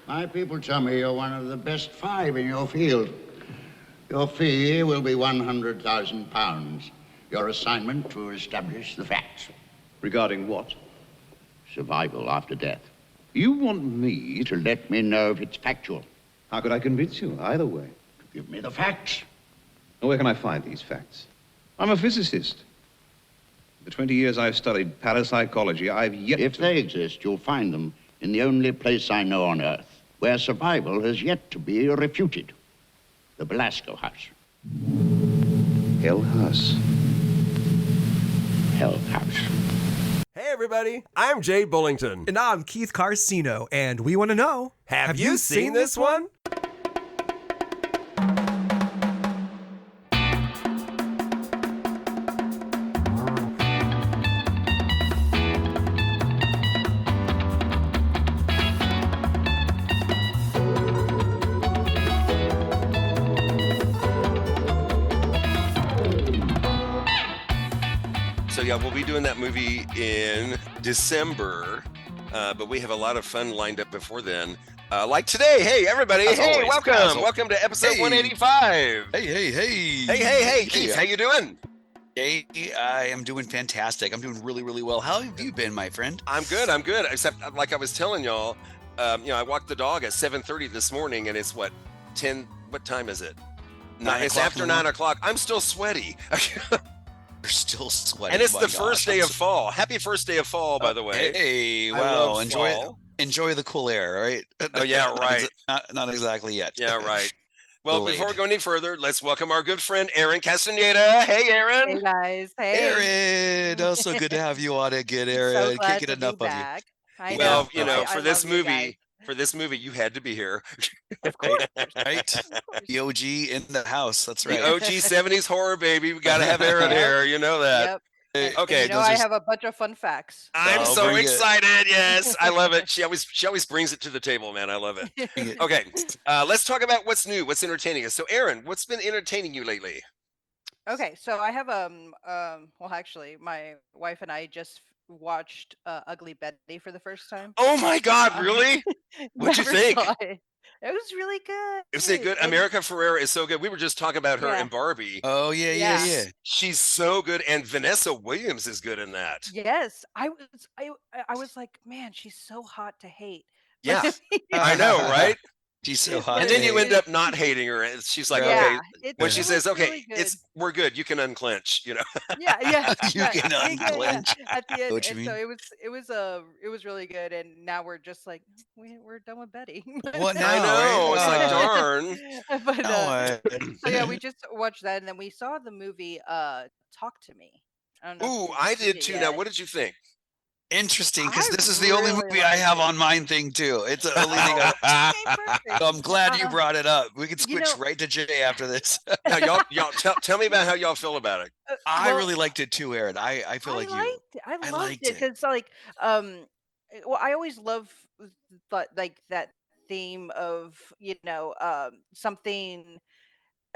My people tell me you're one of the best 5 in your field. Your fee will be £100,000. Your assignment to establish the facts. Regarding what? Survival after death. You want me to let me know if it's factual. How could I convince you either way? Give me the facts. Now, where can I find these facts? I'm a physicist. The 20 years I've studied parapsychology, I've yet If they exist, you'll find them in the only place I know on Earth where survival has yet to be refuted. The Belasco House. Hell House. Hell House. Hey everybody, I'm Jay Bullington. And I'm Keith Carcino, and we want to know, Have you seen this one? So yeah, we'll be doing that movie in December, but we have a lot of fun lined up before then. Like today, hey everybody, As always, welcome to episode 185. Hey, Keith, how you doing? Hey, I am doing fantastic. I'm doing really well. How have you been, my friend? I'm good. Except like I was telling y'all, I walked the dog at 7:30 this morning, and it's what 10. What time is it? It's after 9 o'clock. I'm still sweaty. You're still sweating. And it's the first day of fall. Happy first day of fall, by the way. Hey, I wow. love fall. Enjoy the cool air, right? Oh, yeah, right. Not exactly yet. Yeah, right. Well, Delayed. before we go any further, let's welcome our good friend, Erin Casteneda. Hey, Erin. Hey guys, hey. Erin, oh, so good to have you on again, Erin. So glad Can't get to enough be of you. back. I Well, know. for I this love you guys. movie, you had to be here. Of course. Right? The OG in the house. That's right. The OG 70s horror, baby. We got to have Erin here. You know that. Yep. Okay, And I have a bunch of fun facts. I'm Oh, so bring it. excited. Yes, I love it. She always brings it to the table, man. I love it. Okay, let's talk about what's new, what's entertaining us. So, Erin, what's been entertaining you lately? Okay, so I have well actually my wife and I just watched Ugly Betty for the first time. Oh my God, really? What'd you Never think? saw it. It was really good. Is it good? And- America Ferrera is so good. We were just talking about her Yeah. in Barbie. Oh, yeah. She's so good, and Vanessa Williams is good in that. Yes, I was like, man, she's so hot to hate. Yeah, I know, right? She's so hot. And then you today. end up not hating her. And she's like, Yeah, okay, it when she was says, okay, really good. we're good. You can unclench, Yeah. You yeah, can yeah, unclench. At the Know end, what you and so mean? it was really good, and now we're just like we're done with Betty. What now? I know. It's like, darn. But No, so yeah, we just watched that, and then we saw the movie Talk to Me. I don't know. Ooh, if you've I seen did it too. yet. Now, what did you think? interesting, because I this is the only really movie I liked have it. on mine thing too. It's the only thing. Okay, perfect. So I'm glad you Uh, brought it up. We can you switch know- right to Jay after this. Now, y'all tell me about how y'all feel about it. I well, really liked it too, Aaron. I feel like you. I I loved liked it it. because well, I always love like that theme of something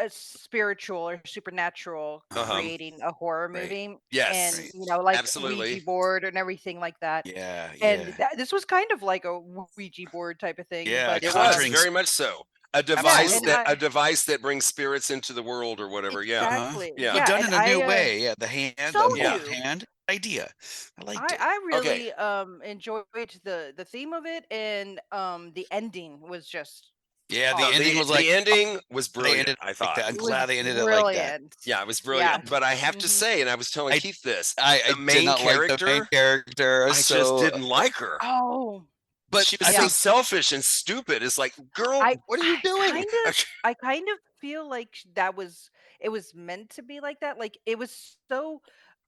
spiritual or supernatural Uh-huh. creating a horror Right. movie, Yes, and Right. like absolutely. Ouija board and everything like that. Yeah, And yeah. this was kind of like a Ouija board type of thing, Yeah, but It was conjuring. very much so. A device and that I- a device that brings spirits into the world or whatever. Yeah. exactly, Yeah. But done and in a new I, way. Yeah, the hand, so the Yeah. moved hand idea. I liked it. I Okay. really enjoyed the theme of it, and the ending was just Yeah, the Oh, ending was like the ending was they brilliant, ended I like thought. that. I'm it was glad they ended it like that. brilliant. Yeah, it was brilliant. Yeah. But I have to Mhm. say, and I was telling I- Keith this, I the did main not like the main character. I just So, didn't like her. Oh, but She was I so think selfish and stupid. It's like, girl, what are you doing? I kind of feel like it was meant to be like that. Like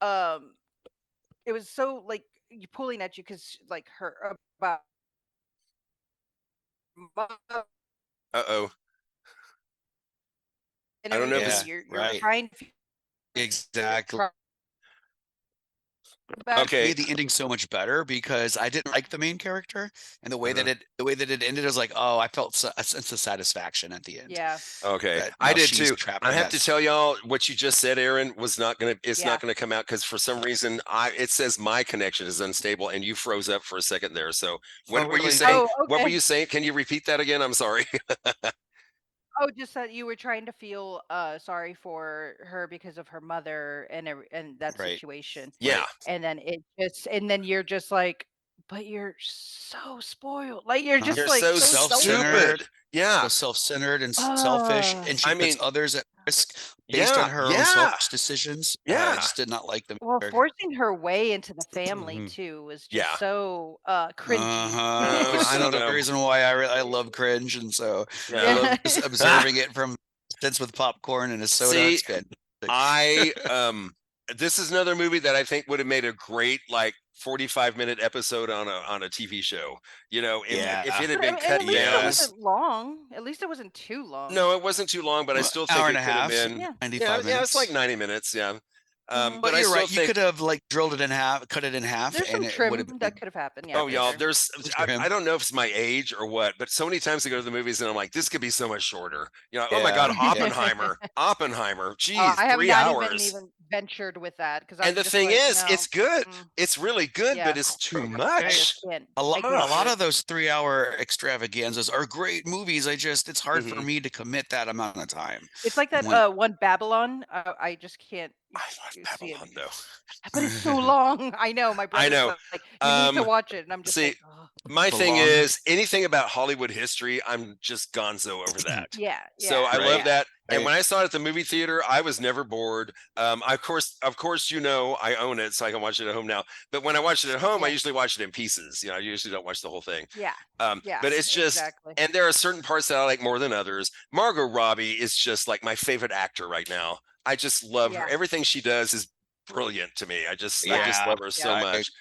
um it was so like you pulling at you because like her about Uh-oh. and I don't know if everything. it's Yeah, You're right. trying to exactly. Okay. made the ending so much better because I didn't like the main character, and the way that it ended, I was like, oh, I felt a sense of satisfaction at the end. Yeah. Okay, That, I did she's too. trapped I in have that to tell y'all what you just said, Erin, was not gonna. It's Yeah. not gonna come out because for some reason it says my connection is unstable, and you froze up for a second there. So what were you really? saying? Oh, What were okay. you saying? Can you repeat that again? I'm sorry. Oh, just that you were trying to feel sorry for her because of her mother and that Right. situation. Yeah. Right. And then you're just like, but you're so spoiled. Like you're just You're like so so Self-centered. stupid. Yeah. So self-centered and selfish, Uh, and she I puts mean, others at risk based on yeah, her own yeah, selfish decisions. I yeah, just did not like the well, character. forcing her way into the family Mhm. too was yeah. just so cringy. Uh-huh. Which is I don't another know. reason why I love cringe, and so I Yeah. love Yeah. just observing it from distance with popcorn and a soda. See, It's fantastic. I this is another movie that I think would have made a great like 45-minute episode on a TV show. You know, if Yeah. if it had But been at cut least it down. wasn't long. At least it wasn't too long. No, it wasn't too long, but I Well, still hour think and it a could have half, been. Yeah. 95 Yeah, it's like minutes. 90 minutes. Yeah. Mhm. But But I you're still right. You think. could have like drilled it in half, cut it in half, There's some and it would have trim been that could have happened. Yeah, Oh, for y'all, sure. there's for him. I don't know if it's my age or what, but so many times I go to the movies and I'm like, this could be so much shorter. You know, oh my God, Yeah. Oppenheimer, Oppenheimer, Oh, geez, I have 3 not hours. even ventured with that because And I'm the just thing like, is, no. it's good. Mm, It's really good, but yeah. it's too I much. just can't. A I lot, can't a lot do it. of those 3-hour extravaganzas are great movies. It's hard for Mhm. me to commit that amount of time. It's like that When one Babylon. I just can't I love see it. Babylon though. But it's so long. I know. My I brother's know. like, you need to Um, watch it, and I'm just see, like, oh. my thing belong, is anything about Hollywood history, I'm just gonzo over that. Yeah, So yeah, I love right? that. And Right. when I saw it at the movie theater, I was never bored. Of course, you know, I own it, so I can watch it at home now. But when I watch it at home, I yeah, usually watch it in pieces. You know, I usually don't watch the whole thing. yeah, yeah. But it's just, Exactly. and there are certain parts that I like more than others. Margot Robbie is just like my favorite actor right now. I just love her. Yeah, Everything she does is brilliant to me. I just Yeah. love her so yeah. much.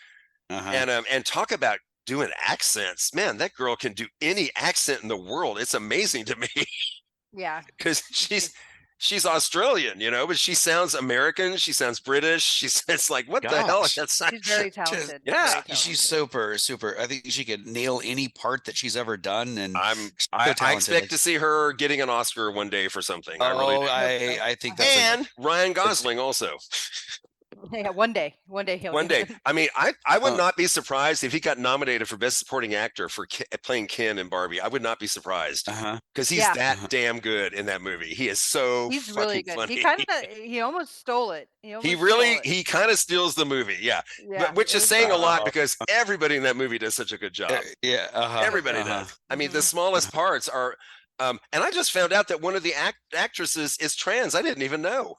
Uh-huh. And talk about doing accents, man. That girl can do any accent in the world. It's amazing to me. Yeah. Because she's Australian, you know, but she sounds American. She sounds British. It's like, what the hell? Gosh. That's She's very talented. yeah. Very She's talented. super. I think she could nail any part that she's ever done, and she's so I talented. expect to see her getting an Oscar one day for something. I really do. I think that's And Ryan Gosling also. Yeah, one day he'll One get day. it. I mean, I would Uh, not be surprised if he got nominated for Best Supporting Actor for playing Ken in Barbie. I would not be surprised uh-huh. because he's Yeah. that damn good in that movie. He is so He's fucking really good. funny. He almost stole it. He He almost really stole it. he kind of steals the movie, yeah. Yeah, Which it is was saying a lot Oh. because everybody in that movie does such a good job. Yeah, Everybody does. I mean, the Mhm. smallest parts are. And I just found out that one of the actresses is trans. I didn't even know.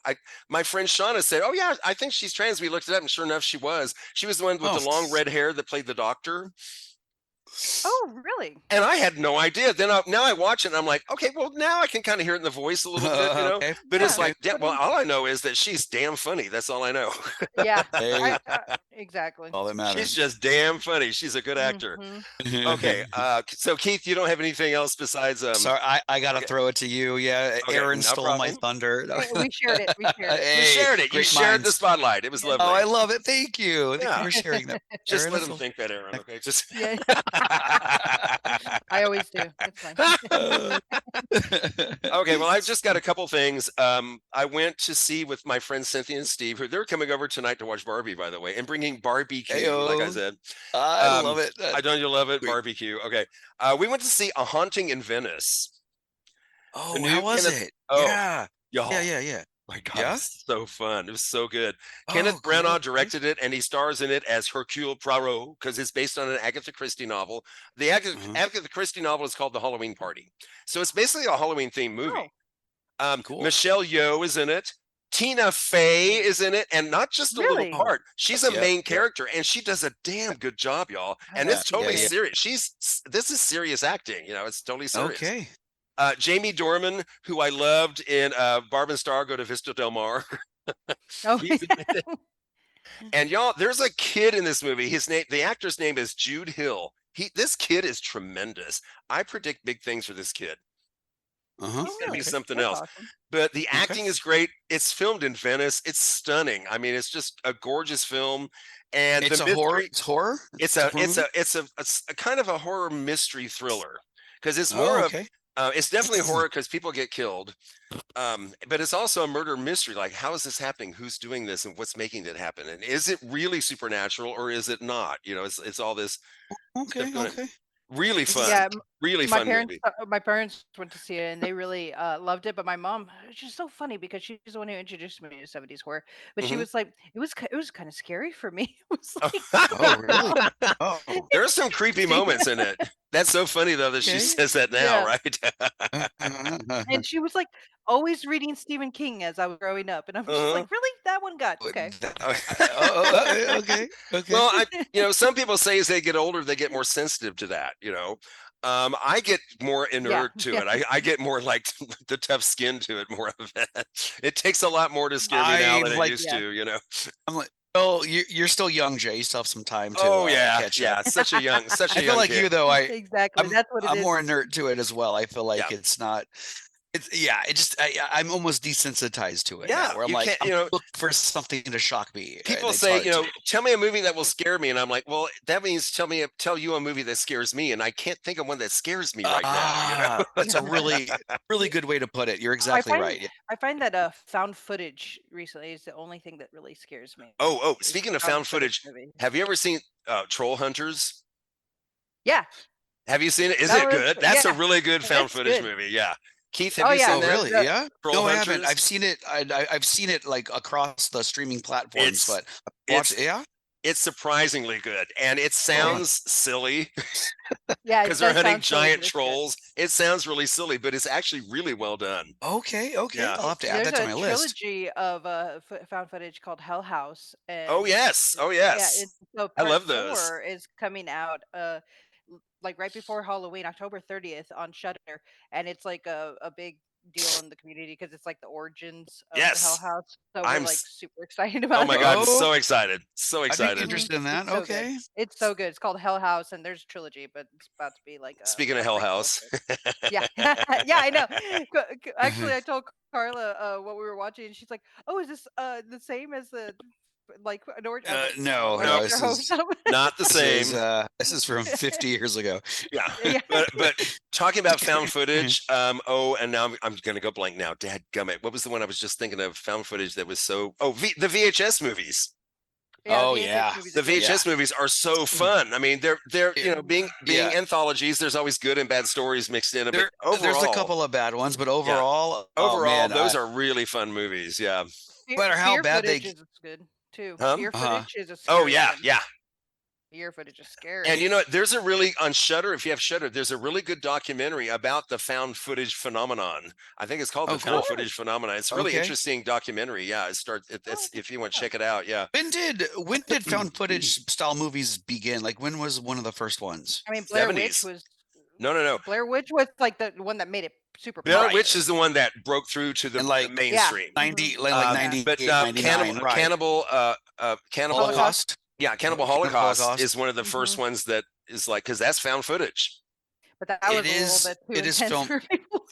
My friend Shauna said, "Oh yeah, I think she's trans." We looked it up, and sure enough, she was. She was the one with Oh. the long red hair that played the doctor. Oh, really? And I had no idea. Then now I watch it, and I'm like, okay, well now I can kind of hear it in the voice a little bit, you know. Okay. But it's Yeah. like, yeah, well, all I know is that she's damn funny. That's all I know. Yeah. Hey, Exactly. all that matters. She's just damn funny. She's a good actor. Mhm. Okay. So Keith, you don't have anything else besides Sorry, I gotta okay. throw it to you. Yeah, Okay, Aaron no stole my problem. thunder. Hey, we shared it. We shared it. You Hey, shared it. You great shared the minds. spotlight. It was lovely. Oh, I love it. Thank you. Thank Yeah. you for sharing that. Just Aaron. let That's him think that, Aaron. Okay. Just Yeah. I always do. It's fine. okay. Well, I've just got a couple things. I went to see with my friends Cynthia and Steve, who they're coming over tonight to watch Barbie, by the way, and bringing barbecue, like I Heyo. said. I love it. I know you love it, Great. barbecue. Okay. We went to see A Haunting in Venice. Oh, The new how was Kenneth- it? Oh, Yeah. y'all. Yeah. My God, Yeah? it's so fun. It was so good. Oh, Kenneth cool. Branagh directed it, and he stars in it as Hercule Poirot because it's based on an Agatha Christie novel. The Agatha Christie novel is called The Halloween Party, so it's basically a Halloween-themed movie. Cool. Michelle Yeoh is in it. Tina Fey is in it, and not just a Really? little part. She's a Yeah, main yeah. character, and she does a damn good job, y'all. And Yeah, it's totally yeah. serious. This is serious acting. You know, it's totally serious. Okay. Jamie Dorman, who I loved in Barb and Star Go to Vista Del Mar. Oh, He's in it. And y'all, there's a kid in this movie. The actor's name is Jude Hill. This kid is tremendous. I predict big things for this kid. Uh-huh. Oh, Gonna be really? something That's else. awesome. But the Okay. acting is great. It's filmed in Venice. It's stunning. I mean, it's just a gorgeous film, and It's the a horror. mystery. It's horror. It's It's a a horror movie. it's a kind of a horror mystery thriller because it's more Oh, of okay. it's definitely horror because people get killed, but it's also a murder mystery. Like, how is this happening? Who's doing this, and what's making it happen? And is it really supernatural or is it not? You know, it's all this stuff Okay. going on. Okay. Really fun, Yeah, really fun movie. my parents went to see it and they really loved it. But my mom, which is so funny because she's the one who introduced me to 70s horror. But she Mhm. was like, it was kind of scary for me. It was like, Oh, really? Oh. There are some creepy she, moments in it. That's so funny though that she Okay. says that now, yeah, right? and she was like always reading Stephen King as I was growing up, and I'm just Uh-huh. like, really, that one got okay. Okay. Okay. Well, some people say as they get older, they get more sensitive to that. I get more Yeah, inert to yeah. it. I get more like the tough skin to it. More of it. It takes a lot more to scare me now I than it like. used Yeah. to. I'm like, well, you're still young, Jay. You still have some time to Oh yeah, catch up. yeah. Such a young I feel like kid. you though. Exactly. That's what it I'm is. more inert to it as well. I feel Yeah, like it's not. It's it just I'm almost desensitized to it yeah. now. Where I'm You like can't. I'm looking for something to shock me. And People it's say, hard to. tell me a movie that will scare me, and I'm like, well, that means tell you a movie that scares me, and I can't think of one that scares me right now. That's a really good way to put it. You're I exactly find right. Yeah. I find that found footage recently is the only thing that really scares me. Oh, Is speaking of found found footage, movie. have you ever seen Troll Hunters? Yeah, Have you seen it? Is that it was good? That's a yeah, really good found it's footage good. movie. Yeah. Keith, have Oh you yeah, seen Oh, that? really? Yeah. Troll No, I haven't. Hunters? I've seen it. I've seen it like across the streaming platforms, It's but watch. it's Yeah. it's surprisingly good, and it Oh, sounds silly yeah, it because they're does hunting sound silly, giant but it's good. trolls. It sounds really silly, but it's actually really well done. okay. Okay. Yeah. I'll have to add There's that to a my list. trilogy of found footage called Hell House, Oh and yes. Oh yeah, yes. so I part love those. 4 is coming out like right before Halloween, October 30th on Shudder, and it's like a big deal in the community because it's like the origins of the Hell Yes. House. So we're I'm. like super excited Oh about my it. God! I'm Oh, so excited. So I'd be excited. Mhm. interested in that. It's so good. Okay. It's so good. It's called Hell House, and there's a trilogy, but it's about to be like Speaking of a Hell prequel. House. Yeah, yeah, I know. Actually, I told Carla what we were watching, and she's like, "Oh, is this the same as the like an origin?" I was like, "No, I No. No, sure hope so." not the same. This is from 50 years ago. Yeah, Yeah. but talking about found footage. And now I'm going to go blank now. Dadgummit. What was the one I was just thinking of? Found footage that was so. Oh, the VHS movies. Yeah, Oh, the VHS yeah. movies The are good. VHS movies are so fun. I mean, they're Yeah. being Yeah. anthologies. There's always good and bad stories mixed in them. But There's a overall, couple of bad ones, but yeah, overall, oh man, those are really fun movies. Yeah. no matter how Fear bad footage they. is good too. Huh? Fear Uh, footage is a Oh scary yeah, one. yeah. Fear footage is And scary. you know what? There's a really on Shudder. If you have Shudder, there's a really good documentary about the found footage phenomenon. I think it's called oh, the found cool. footage phenomenon. It's a really Okay. interesting documentary. Yeah, it's if you want to check it out. Yeah. When did found footage style movies begin? Like when was one of the first ones? I mean, Blair Witch 70s. was No. Blair Witch was like the one that made it super Blair Right. Witch popular. is the one that broke through to the And like mainstream. 90, like Um, 98, But 99, right? Cannibal Holocaust. Yeah, Cannibal Cannibal Holocaust Holocaust. is one of the first ones that is like because that's found footage. But that It was a little is. bit too It is intense film. for people.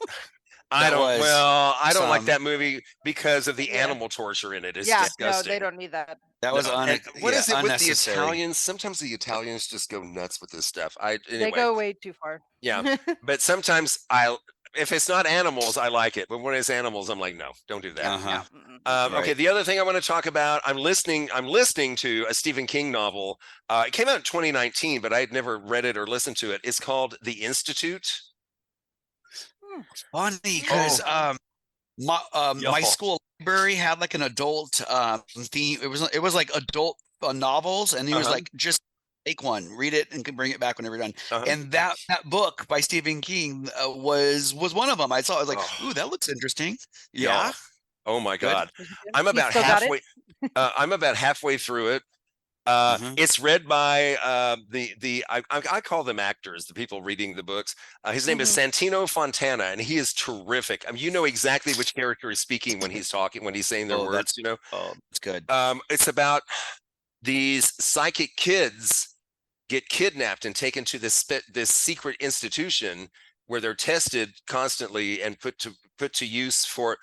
I That don't. was I don't like some. that movie because of the Yeah. animal torture in it. It's Yeah, no, disgusting. they don't need that. That was No, and what is it with the unnecessary. Italians? Sometimes the Italians just go nuts with this stuff. They Anyway, go way too far. yeah. But sometimes if it's not animals, I like it. But when it's animals, I'm like, no, don't do that. Uh-huh. Mm-mm. Okay, Right. the other thing I want to talk about, I'm listening to a Stephen King novel. It came out in 2019, but I had never read it or listened to it. It's called The Institute. Funny because my Y'all. school library had like an adult theme. It was like adult novels, and he was Uh-huh. like, just take one, read it, and can bring it back whenever you're done. Uh-huh. And that book by Stephen King was one of them. I saw. I was like, Oh. ooh, that looks interesting. Y'all. Yeah. Oh my Good. God. Is it good? I'm You about still got it? halfway. I'm about halfway through it. Mhm. It's read by I call them actors, the people reading the books. His name is Santino Fontana, and he is terrific. I mean, you know exactly which character is speaking when he's talking, when he's saying their Oh, words. You know, that's good. it's about these psychic kids get kidnapped and taken to this secret institution where they're tested constantly and put to use for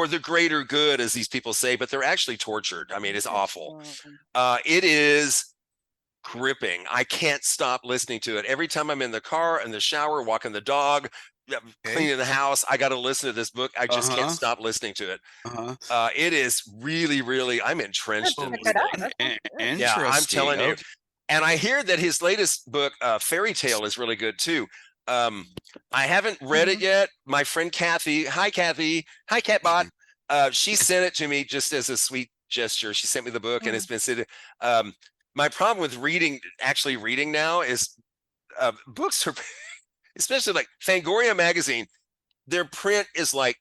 the greater good, as these people say, but they're actually tortured. I mean, it's awful. It is gripping. I can't stop listening to it. Every time I'm in the car, in the shower, walking the dog, cleaning the house, I got to listen to this book. I just can't stop listening to it. It is really, really, I'm entrenched in this thing. Yeah, I'm telling you. And I hear that his latest book, Fairy Tale, is really good too. I haven't read it yet. My friend Kathy, hi Catbot, she sent it to me just as a sweet gesture. She sent me the book, and it's been sitting. My problem with actually reading now is books are, especially like Fangoria magazine, their print is like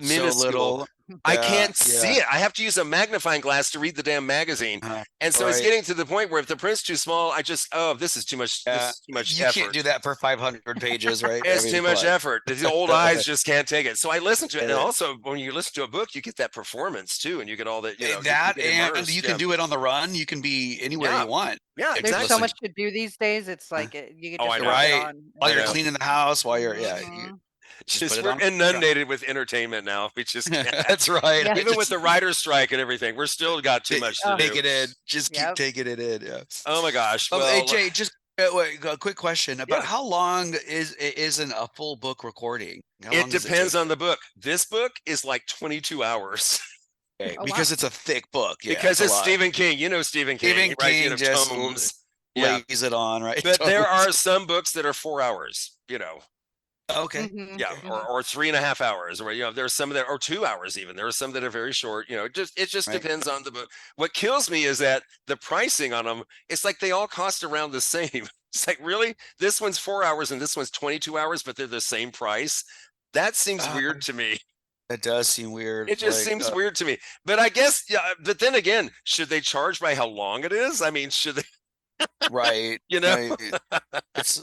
minuscule. So little. I can't see it. I have to use a magnifying glass to read the damn magazine. And so it's getting to the point where if the print's too small, this is too much. This is too much effort. You can't do that for 500 pages, right? It's too much effort. The old eyes just can't take it. So I listen to it. And also, when you listen to a book, you get that performance too. And you get all that, and you can do it on the run. You can be anywhere you want. Yeah, exactly. There's so much to do these days. It's like you can just right. While you're cleaning the house, while you're, we're inundated with entertainment now. We just can't. That's right. Yeah. Even with the writer's strike and everything, we're still got too much to do. Take it in. Just keep taking it in. Yeah. Oh my gosh. Well, AJ, just a quick question about how long isn't a full book recording? It depends on the book. This book is like 22 hours. Because it's a thick book. Yeah, because it's Stephen King. You know Stephen King. Stephen King just tomes. Lays it on, right? But there are some books that are 4 hours, Okay. Yeah, or 3.5 hours, or there's some that, or 2 hours even. There are some that are very short. It just depends on the book. What kills me is that the pricing on them, it's like they all cost around the same. It's like, really? This one's 4 hours and this one's 22 hours, but they're the same price. That seems weird to me. That does seem weird. It just seems weird to me. But I guess, but then again, should they charge by how long it is? I mean, should they? Right. It's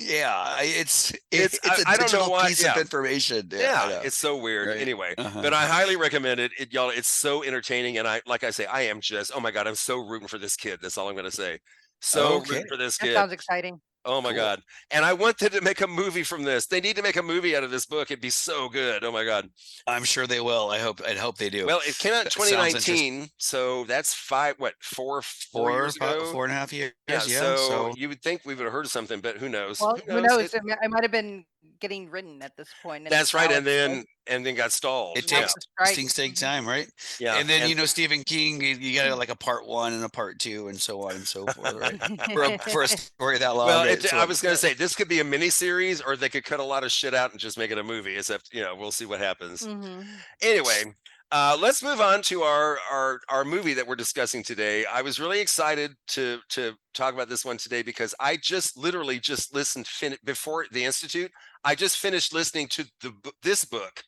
a digital piece of information. It's so weird. Right. Anyway, but I highly recommend it. Y'all, it's so entertaining. And like I say, I am just, oh my God, I'm so rooting for this kid. That's all I'm going to say. Rooting for this kid. That sounds exciting. Oh my God. And I want them to make a movie from this. They need to make a movie out of this book. It'd be so good. Oh my God. I'm sure they will. I hope they do. Well, it came out in 2019. So that's 4 years ago? 4.5 years. Yeah. So you would think we would have heard something, but who knows? Well, who knows? It might have been getting written at this point. That's right. And then got stalled. It takes things take time, right? Yeah. And then Stephen King, you got like a part 1 and a part 2 and so on and so forth, right? for a story that long. Well, I was going to say this could be a mini series, or they could cut a lot of shit out and just make it a movie. Except we'll see what happens. Anyway, let's move on to our movie that we're discussing today. I was really excited to talk about this one today because I just literally just listened before the Institute. I just finished listening to this book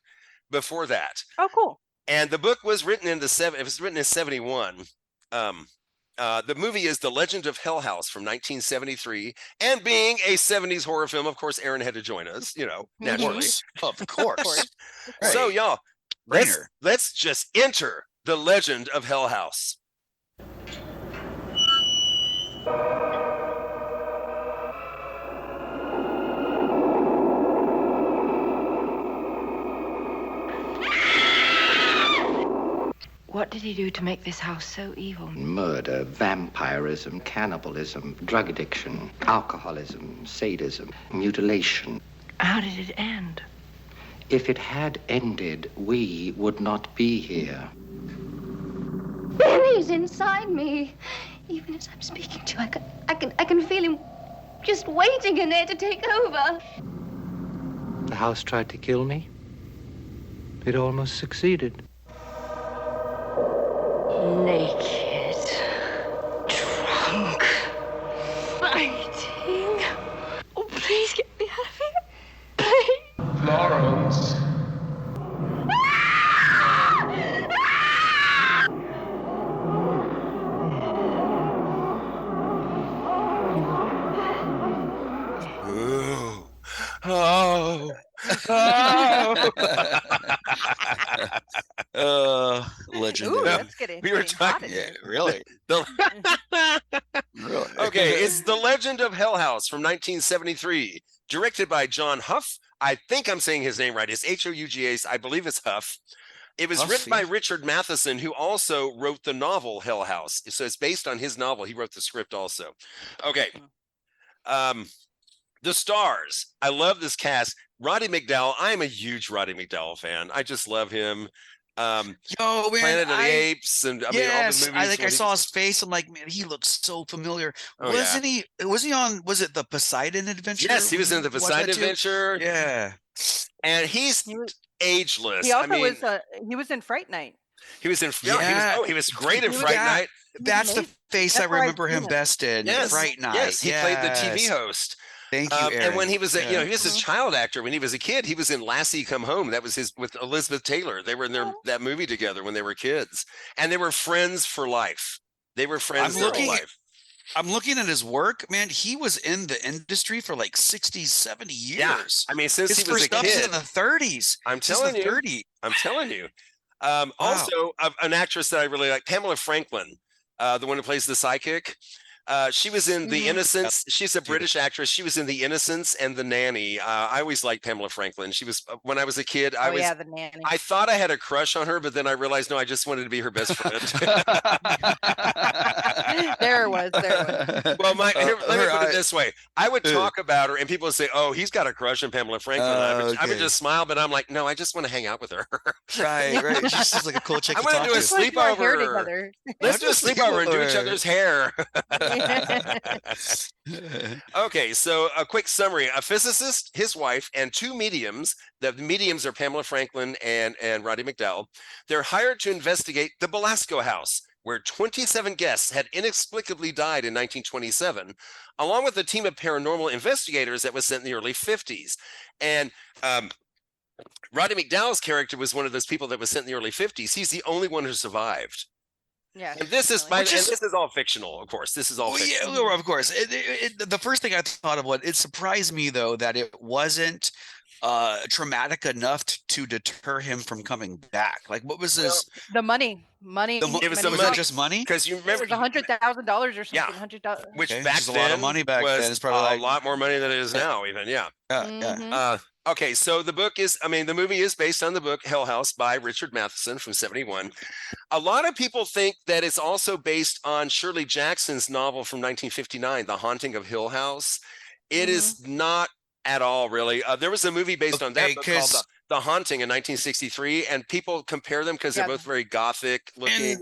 before that. Oh, cool. And the book was written in it was written in 71. The movie is The Legend of Hell House from 1973. And being a 70s horror film, of course, Erin had to join us, naturally. Of course. So, y'all, let's just enter The Legend of Hell House. What did he do to make this house so evil? Murder, vampirism, cannibalism, drug addiction, alcoholism, sadism, mutilation. How did it end? If it had ended, we would not be here. There he is inside me. Even as I'm speaking to you, I can feel him just waiting in there to take over. The house tried to kill me. It almost succeeded. Naked, drunk, fighting. Oh, please get me out of here. Please. Florence. Legendary. Ooh, that's getting We were talking. Yeah, really. Really? Okay, it's The Legend of Hell House from 1973. directed by John Hough. I think I'm saying his name right. It's H-O-U-G-H. I believe it's Huff. It was Huff, written by yeah. Richard Matheson, who also wrote the novel Hell House. So it's based on his novel. He wrote the script also. Okay. The stars. I love this cast. Roddy McDowall. I am a huge Roddy McDowall fan. I just love him. Yo, man, Planet of the Apes, and I mean all the movies. I saw his face. I'm like, man, he looks so familiar. Oh, Wasn't he? Was he on? Was it the Poseidon Adventure? Yes, he was in the Watch that Poseidon too? Adventure. Yeah, and he's ageless. He also I mean, he was in Fright Night. he was in. Yeah. He was great in He was- Fright Yeah. Night. That's the face That's I where I've remember him seen him. best in. Yes, Fright Night. yes, he played the TV host. Thank you, Erin. And when he was, he was a Mhm. child actor. When he was a kid, he was in Lassie Come Home. That was his with Elizabeth Taylor. They were in that movie together when they were kids, and they were friends for life. They were friends their whole life. I'm looking at his work, man. He was in the industry for like 60, 70 years. Yeah, I mean, since his he was first a stuff's kid. in the 30s. I'm Since telling the you. 30. I'm telling you. Wow. Also, an actress that I really like, Pamela Franklin, the one who plays the psychic. She was in The Innocents. She's a British actress. She was in The Innocents and The Nanny. I always liked Pamela Franklin. She was when I was a kid. The Nanny. I thought I had a crush on her, but then I realized no, I just wanted to be her best friend. There it was. Well, let me put it this way: I would talk about her, and people would say, "Oh, he's got a crush on Pamela Franklin." I would just smile, but I'm like, "No, I just want to hang out with her." Right. She's just like a cool chick. I want to do a sleepover. Let's do a sleepover and do each other's hair. Okay, so a quick summary: a physicist, his wife, and two mediums. The mediums are Pamela Franklin and Roddy McDowall. They're hired to investigate the Belasco house, where 27 guests had inexplicably died in 1927, along with a team of paranormal investigators that was sent in the early 50s. And Roddy McDowall's character was one of those people that was sent in the early 50s. He's the only one who survived. Yeah. And this is this is all fictional, of course. This is all fictional. Yeah, of course. The first thing I thought of, it surprised me though that it wasn't traumatic enough to deter him from coming back. Like, what was this? The money. It was Was it just money? Because you remember it was $100,000 or something. Yeah. $100. Which Okay, back which is then a lot of money back was then. It's probably a lot more money than it is now, even. Yeah. Yeah. Okay, so the movie is based on the book Hell House by Richard Matheson from 1971. A lot of people think that it's also based on Shirley Jackson's novel from 1959, The Haunting of Hill House. It is not at all, really. There was a movie based on that book called The Haunting in 1963, and people compare them because they're both very gothic looking,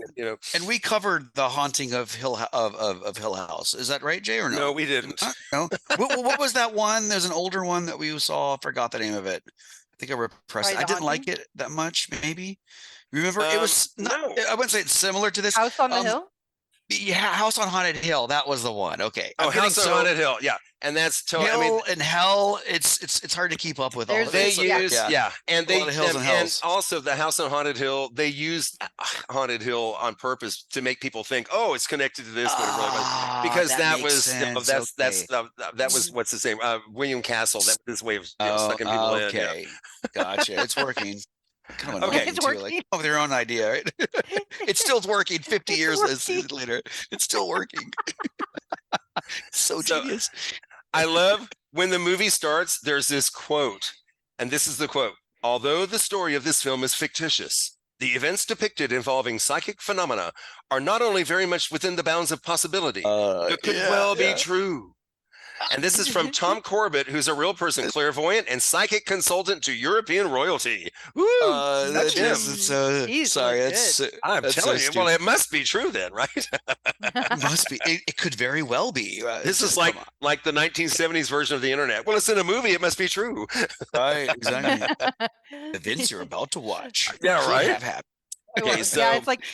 And we covered The Haunting of Hill House. Is that right, Jay, or no? No, we didn't. No. what was that one? There's an older one that we saw. I forgot the name of it. I think I repressed it. I didn't like it that much, maybe. Remember, it was not, I wouldn't say it's similar to this. House on the Hill? Yeah, House on Haunted Hill. That was the one. Okay. House on Haunted Hill. Yeah. And that's and Hell. It's hard to keep up with all of they this. use and they hills and also the House on Haunted Hill. They used Haunted Hill on purpose to make people think, oh, it's connected to this, but it really wasn't, because that was what's his name? William Castle. That was his way of sucking people in. Okay, gotcha. It's working. Kind of Okay, it's working. Like, of their own idea, right? It's still working 50 years later. It's still working. So genius. I love when the movie starts, there's this quote, and this is the quote: "Although the story of this film is fictitious, the events depicted involving psychic phenomena are not only very much within the bounds of possibility, but could well be true." And this is from Tom Corbett, who's a real person, clairvoyant and psychic consultant to European royalty. Woo! That's him. I'm telling you. Well, it must be true then, right? It must be. It could very well be. This is like the 1970s version of the internet. Well, it's in a movie. It must be true. Right. Exactly. Events you're about to watch. Yeah. Right. Have happened. Okay. So yeah, it's like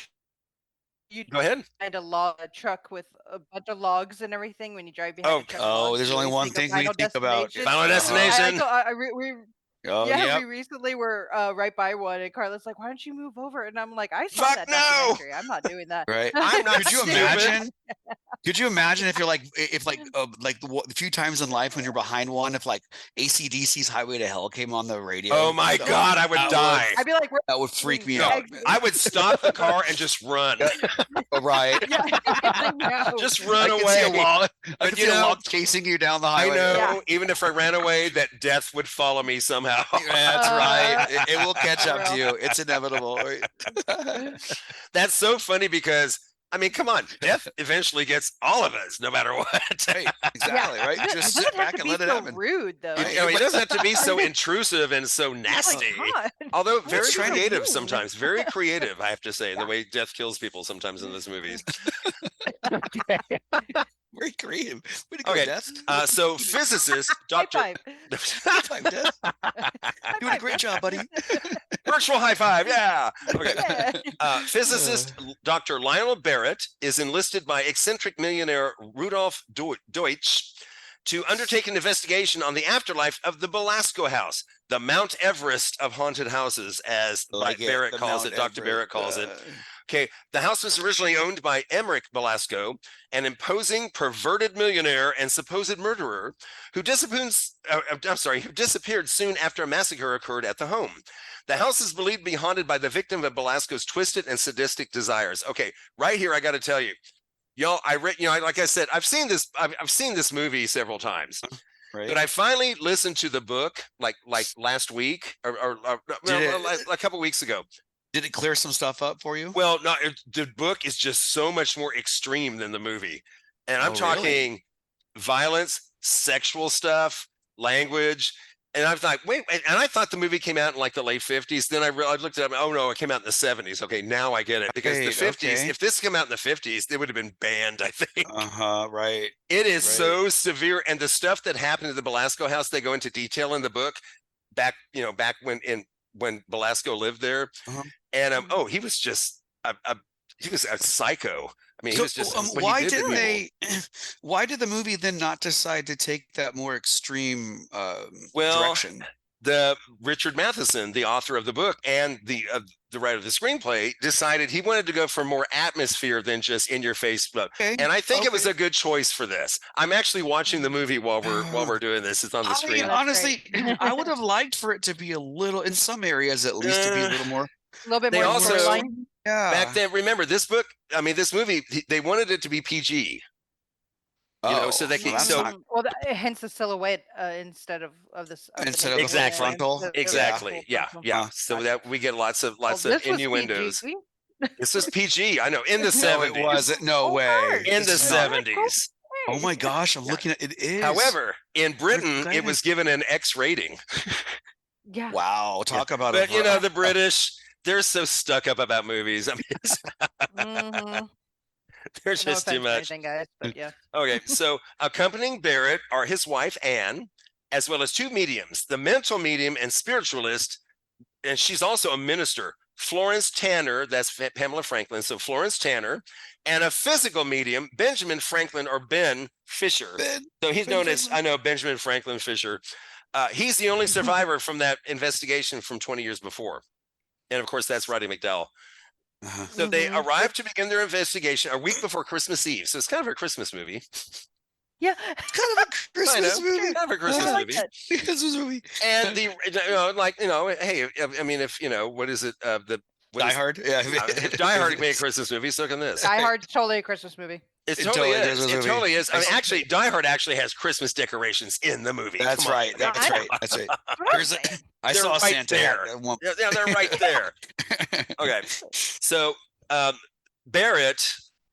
you go ahead. Find a truck with a bunch of logs and everything when you drive behind. There's only one thing we think about. Final Destination. Oh, yeah, yeah. we recently were right by one, and Carla's like, "Why don't you move over?" And I'm like, "I saw Fuck that no! documentary. I'm not doing that." Right. I'm not Could you stupid. imagine? Could you imagine if you're like, if like the few times in life when you're behind one, if like AC/DC's Highway to Hell came on the radio? Oh my God, I would die. I'd be like, That would freak me No, out. I would stop the car and just run. Right. yeah, I know. Just run I away. can see a log. I But can you see a know- log chasing you down the I highway. know, Yeah. even if I ran away, that death would follow me somehow. That's right. It will catch up to Real. you. It's inevitable. That's so funny because, I mean, come on, death eventually gets all of us, no matter what. Right. Exactly. Right. It Just doesn't sit have back to and be let it so happen. rude, though. You know, it doesn't have to be so intrusive and so nasty. God. Although very What's wrong with creative you? sometimes, very creative, I have to say, the way death kills people sometimes in these movies. Very creative. Way to go, Okay, Death. so physicist, High Dr. five. High five, Death. Doing a great job, buddy. Virtual high five, yeah. Okay. Yeah. Physicist Dr. Lionel Barrett is enlisted by eccentric millionaire Rudolf Deutsch to undertake an investigation on the afterlife of the Belasco house, the Mount Everest of haunted houses, as Barrett calls it, Dr. Barrett calls it. Okay, the house was originally owned by Emmerich Belasco, an imposing, perverted millionaire and supposed murderer who disappeared soon after a massacre occurred at the home. The house is believed to be haunted by the victim of Belasco's twisted and sadistic desires. Okay, right here, I got to tell you, y'all, like I said, I've seen this movie several times. Right. But I finally listened to the book like last week or a couple weeks ago. Did it clear some stuff up for you? Well, no, the book is just so much more extreme than the movie. And I'm talking really? violence, sexual stuff, language. And I was like, wait, and I thought the movie came out in like the late 50s. Then I looked it up. Oh, no, it came out in the 70s. Okay, now I get it. Because the 50s, if this came out in the 50s, it would have been banned, I think. Right. It is so severe. And the stuff that happened to the Belasco house, they go into detail in the book back when Belasco lived there. And he was just he was a psycho. I mean, he was just why did the movie then not decide to take that more extreme direction? The Richard Matheson, the author of the book and the writer of the screenplay, decided he wanted to go for more atmosphere than just in your face blood. And I think it was a good choice for this. I'm actually watching the movie while we're doing this. It's on the screen. Honestly, I would have liked for it to be a little, in some areas at least, to be a little more. A little bit They more also- storyline. Yeah. Back then, remember this movie, they wanted it to be PG. So they can Hence the silhouette instead of this. Instead of the full frontal. Exactly. Yeah. So that we get lots of innuendos. This was PG. I know. In the 70s. It wasn't. No way. In the 70s. Oh my gosh! I'm looking at it. Is. However, in Britain, it was given an X rating. Yeah. Wow. Talk about it. But the British, they're so stuck up about movies. I mean, there's just too much. Anything, guys, but yeah. Okay, so accompanying Barrett are his wife Anne, as well as two mediums, the mental medium and spiritualist, and she's also a minister, Florence Tanner. That's Pamela Franklin. So Florence Tanner, and a physical medium, Benjamin Franklin or Ben Fisher. So he's known as Benjamin Franklin Fisher. He's the only survivor from that investigation from 20 years before. And of course, that's Roddy McDowell. So they arrive to begin their investigation a week before Christmas Eve. So it's kind of a Christmas movie. Yeah. Kind of a Christmas movie. Kind of a Christmas movie. Christmas movie. And hey, I mean, if what is it? Die Hard. Yeah. Die Hard made a Christmas movie. So can this. Die Hard's totally a Christmas movie. It totally is. It totally is. I mean, actually, Die Hard actually has Christmas decorations in the movie. That's right. That's right. I saw right Santa there. Yeah, they're right there. Okay, so Barrett,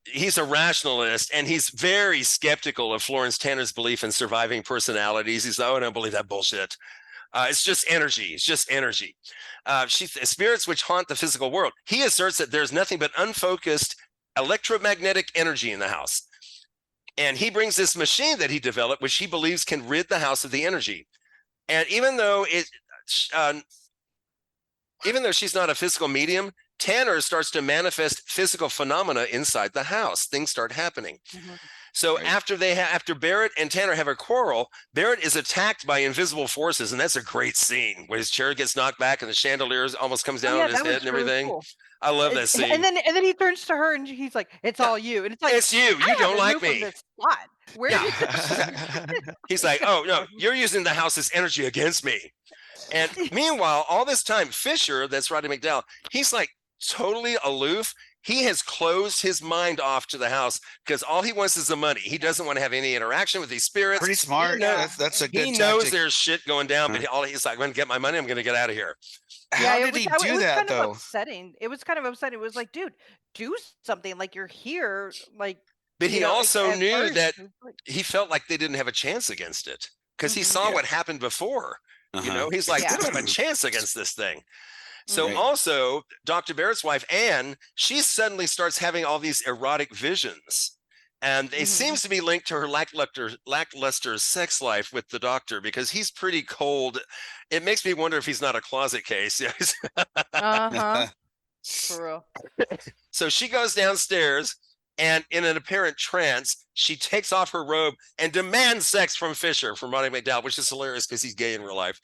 he's a rationalist, and he's very skeptical of Florence Tanner's belief in surviving personalities. He's like, I don't believe that bullshit. It's just energy. It's just energy. She's spirits which haunt the physical world. He asserts that there's nothing but unfocused electromagnetic energy in the house. And he brings this machine that he developed, which he believes can rid the house of the energy. And even though she's not a physical medium, Tanner starts to manifest physical phenomena inside the house. Things start happening. So Right. after Barrett and Tanner have a quarrel, Barrett is attacked by invisible forces, and that's a great scene where his chair gets knocked back and the chandelier almost comes down on his that head was and really everything. cool. I love that scene. And then he turns to her and he's like, "It's all you." And it's like, It's you. I You don't haven't like moved from me. this spot. Where Yeah. did He's like, "Oh no, you're using the house's energy against me." And meanwhile, all this time, Fisher, that's Roddy McDowell, he's like totally aloof. He has closed his mind off to the house because all he wants is the money. He doesn't want to have any interaction with these spirits. Pretty smart. Yeah. That's a good He knows tactic. there's shit going down, but he's like, "I'm going to get my money. I'm going to get out of here." How it did was, he it do was that kind though? of upsetting. It was kind of upsetting. It was like, dude, do something. Like, you're here. Like, But he you know, like, also at knew first, that it was like, he felt like they didn't have a chance against it because he Mhm. saw Yeah. what happened before. You know, he's like, Yeah. they don't have a chance against this thing. So Right. also, Dr. Barrett's wife, Anne, she suddenly starts having all these erotic visions. And it Mhm. seems to be linked to her lackluster sex life with the doctor because he's pretty cold. It makes me wonder if he's not a closet case. uh-huh. For real. So she goes downstairs and in an apparent trance, she takes off her robe and demands sex from Fisher, from Roddy McDowell, which is hilarious because he's gay in real life.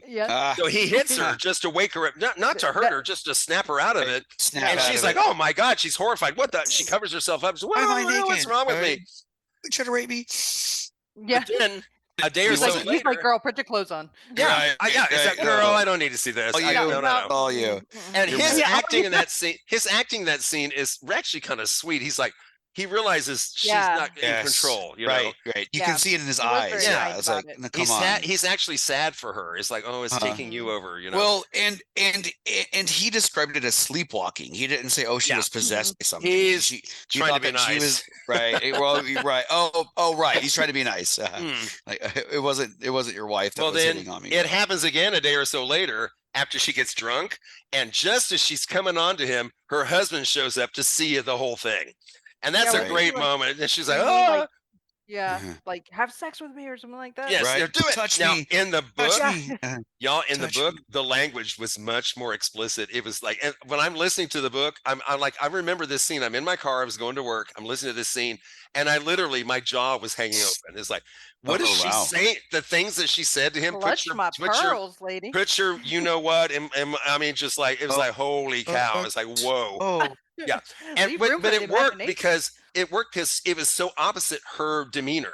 Yeah. Ah, So he hits her just to wake her up, not to hurt her, just to snap her out of it. snap And out she's of like, it. "Oh my God," she's horrified. What the? She covers herself up. Why am I What's naked? wrong with me? Try to rape me. Yeah. But then a day or He's so like, later, "Girl, put your clothes on." yeah, Right, it's like, right, girl, no. I don't need to see this. All you, No. all you. And You're his right. acting in that scene, is actually kind of sweet. He's like, he realizes she's Yeah. not in Yes. control. You Right, know, right. You Yeah. can see it in his He was very eyes. Yeah. nice It's about like, it. no, come on. he's actually sad for her. It's like, oh, it's taking you over. You know. Well, and he described it as sleepwalking. He didn't say, "Oh, she Yeah. was possessed by something." He's He trying to thought be that she nice. was right. Well, you're right. Oh, right. He's trying to be nice. Like it wasn't your wife that Well, was then hitting on me. it happens again a day or so later after she gets drunk, and just as she's coming on to him, her husband shows up to see the whole thing, and that's Yeah, a when great she, like, moment. And she's like, really, "Oh, like, yeah, Mhm. like, have sex with me or something like that. yes, Right. yeah, do it." Touch Now, me. in the book, Touch me. y'all, in the Touch book, me. the language was much more explicit. It was like, and when I'm listening to the book, I'm like, I remember this scene. I'm in my car. I was going to work. I'm listening to this scene, and I literally, my jaw was hanging open. It's like, what is Oh, she wow. saying? The things that she said to him. Clutch my pearls, lady. Put your, you know what? And I mean, just like, it was like, holy cow. It's like, whoa. Oh, Yeah. And Leave room but for it the worked imagination. because it was so opposite her demeanor.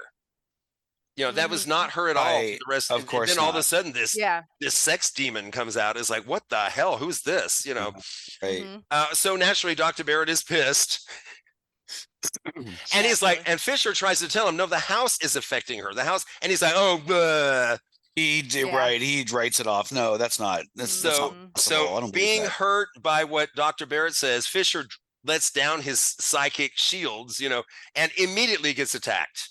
You know, that was not her at all. For Right. the rest, Of and course then all of a not. sudden, this Yeah. sex demon comes out. It's like, what the hell? Who's this? You know. right. Mhm. So naturally, Dr. Barrett is pissed, and he's like, and Fisher tries to tell him, no, the house is affecting her. The house, and he's like, oh, He did Yeah. right. He writes it off. No, that's not. That's not so possible. I so don't believe being that. hurt by what Dr. Barrett says, Fisher lets down his psychic shields, you know, and immediately gets attacked.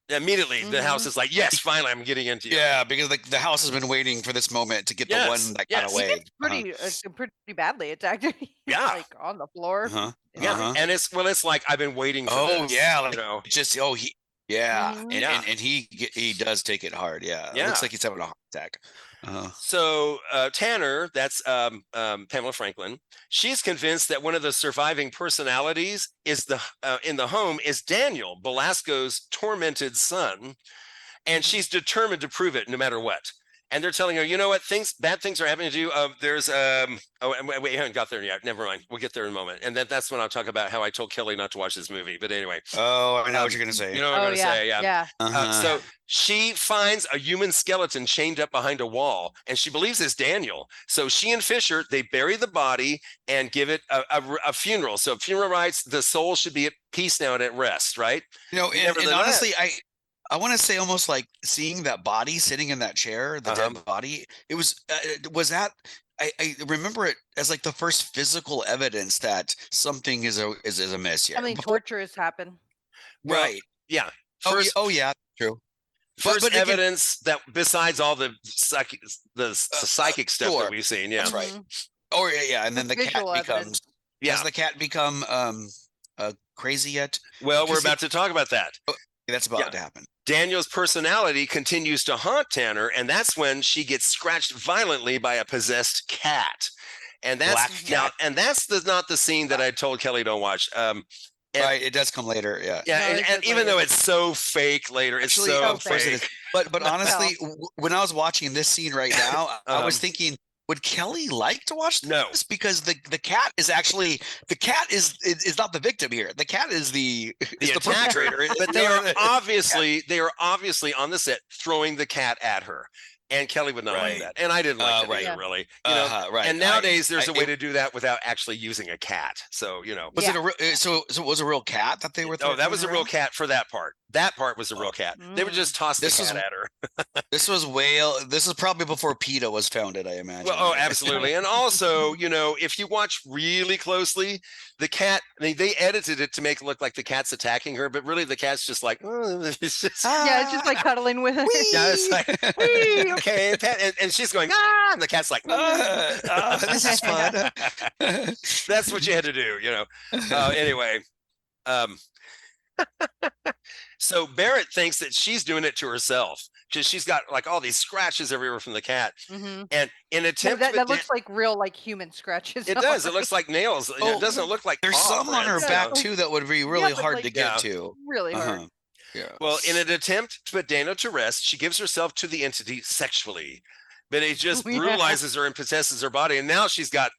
Immediately, the house is like, yes, finally, I'm getting into you. Yeah, because the house has been waiting for this moment to get the Yes, one that got yes. away. It's pretty badly attacked. He's, Yeah. like, on the floor. Uh-huh. and Yeah, Uh-huh. and it's like I've been waiting for Oh this, yeah, like you know. just he yeah, Mhm. and, Yeah. and he does take it hard. Yeah, it Yeah. looks like he's having a heart attack. So Tanner, that's Pamela Franklin. She's convinced that one of the surviving personalities is in the home is Daniel, Belasco's tormented son, and she's determined to prove it no matter what. And they're telling her, you know what, bad things are happening to you. There's we haven't got there yet. Never mind. We'll get there in a moment. And that's when I'll talk about how I told Kelly not to watch this movie. But anyway, Oh, I know what you're gonna say. you know what I'm gonna say, yeah. Yeah. Uh-huh. So she finds a human skeleton chained up behind a wall, and she believes it's Daniel. So she and Fisher, they bury the body and give it a funeral. So funeral rites, the soul should be at peace now and at rest, right? You know, and Nevertheless- honestly, I want to say almost like seeing that body sitting in that chair, the dead body. It was that I remember it as like the first physical evidence that something is amiss here. I mean, torture has happened. Well, Right. Yeah. Oh yeah, true. First but again- evidence that besides all the psychic stuff sure. that we've seen, yeah. That's right. Mhm. Oh yeah, and then the cat Visual becomes. evidence. Yeah. Has the cat become crazy yet? Well, we're Because about to talk about that. That's about Yeah. to happen. Daniel's personality continues to haunt Tanner, and that's when she gets scratched violently by a possessed cat. And that's Black cat. not the scene that I told Kelly don't watch. And- right, it does come later. Yeah. Yeah, No, and, it and does even later. though it's so fake later, it's Actually, so of course it fake. is. But honestly, when I was watching this scene right now, I was thinking, would Kelly like to watch No. this? Because the cat is actually is not the victim here. The cat is the attacker. perpetrator. But they are obviously on the set throwing the cat at her. And Kelly would not like Right. that. And I didn't like that Right. either, really. You know, right. and nowadays there's a way to do that without actually using a cat. So, you know. Was it a real? So it was a real cat that they were. Oh, that was a throwing real around? cat for that part. That part was a real cat. They would just toss the This cat was- at her. This was This is probably before PETA was founded, I imagine. Well, oh, absolutely. And also, you know, if you watch really closely, the cat, they edited it to make it look like the cat's attacking her, but really the cat's just like, oh, it's just, Yeah, it's just like cuddling with her. yeah, it's like, "Wee, okay, pet," and she's going, ah, and the cat's like, This is fun. that's what you had to do, you know. Anyway, so Barrett thinks that she's doing it to herself because she's got like all these scratches everywhere from the cat, Mhm. and in attempt That to looks like real, like human scratches. it on does. It her. looks like nails. Oh, It doesn't look like There's paw some on her prints, you back know? too that would be really but, hard like, to get yeah. to. really hard. Uh-huh. Yeah. Well, in an attempt to put Dana to rest, she gives herself to the entity sexually, but it just Yeah. brutalizes her and possesses her body. And now she's got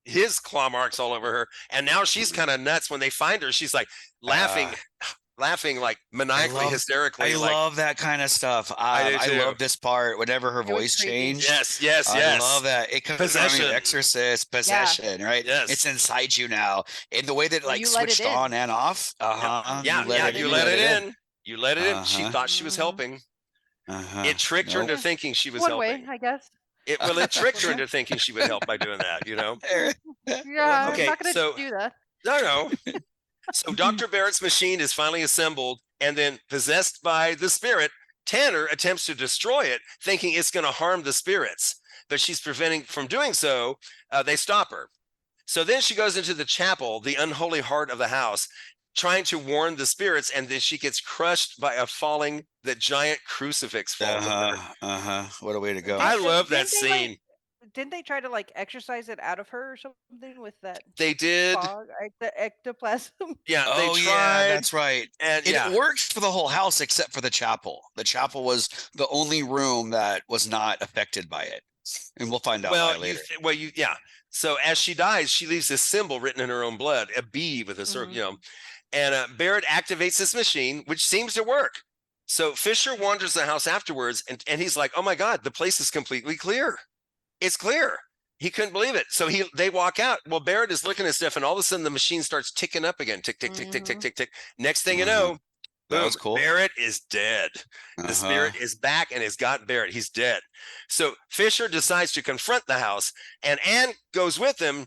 his claw marks all over her. And now she's kind of nuts. When they find her, she's like laughing, laughing like maniacally, hysterically. I like, love that kind of stuff. I do I too. love this part. Whenever her was voice creepy. changed. yes. I love that. It comes from Possession. Exorcist, possession, right? Yes. It's inside you now. And the way that it, like You let it switched in. on and off. Yeah, you let it in. You let it in. She Uh-huh. thought she was Mhm. helping. Uh-huh. It tricked her into Nope. thinking she was One helping. way, I guess. It tricked her into thinking she would help by doing that, you know? Yeah, Okay, I'm not gonna so- do that. No. So Dr. Barrett's machine is finally assembled, and then possessed by the spirit, Tanner attempts to destroy it, thinking it's going to harm the spirits, but she's preventing from doing so. They stop her. So then she goes into the chapel, the unholy heart of the house, trying to warn the spirits, and then she gets crushed by the giant crucifix falls on her. What a way to go. I love that Didn't they, like, scene. Didn't they try to like exercise it out of her or something with that They did. fog, the ectoplasm? Yeah, they Oh tried. yeah, that's right. And It worked for the whole house except for the chapel. The chapel was the only room that was not affected by it, and we'll find out why later. Yeah. So as she dies, she leaves this symbol written in her own blood, a bee with a circle, you know. And Barrett activates this machine, which seems to work. So Fisher wanders the house afterwards, and he's like, "Oh my God, the place is completely clear. It's clear." He couldn't believe it. So they walk out. Well, Barrett is looking at stuff, and all of a sudden the machine starts ticking up again. Tick, tick, tick, tick, tick, tick, tick. Next thing you know, That boom, was cool. Barrett is dead. The spirit is back and has got Barrett. He's dead. So Fisher decides to confront the house, and Anne goes with him.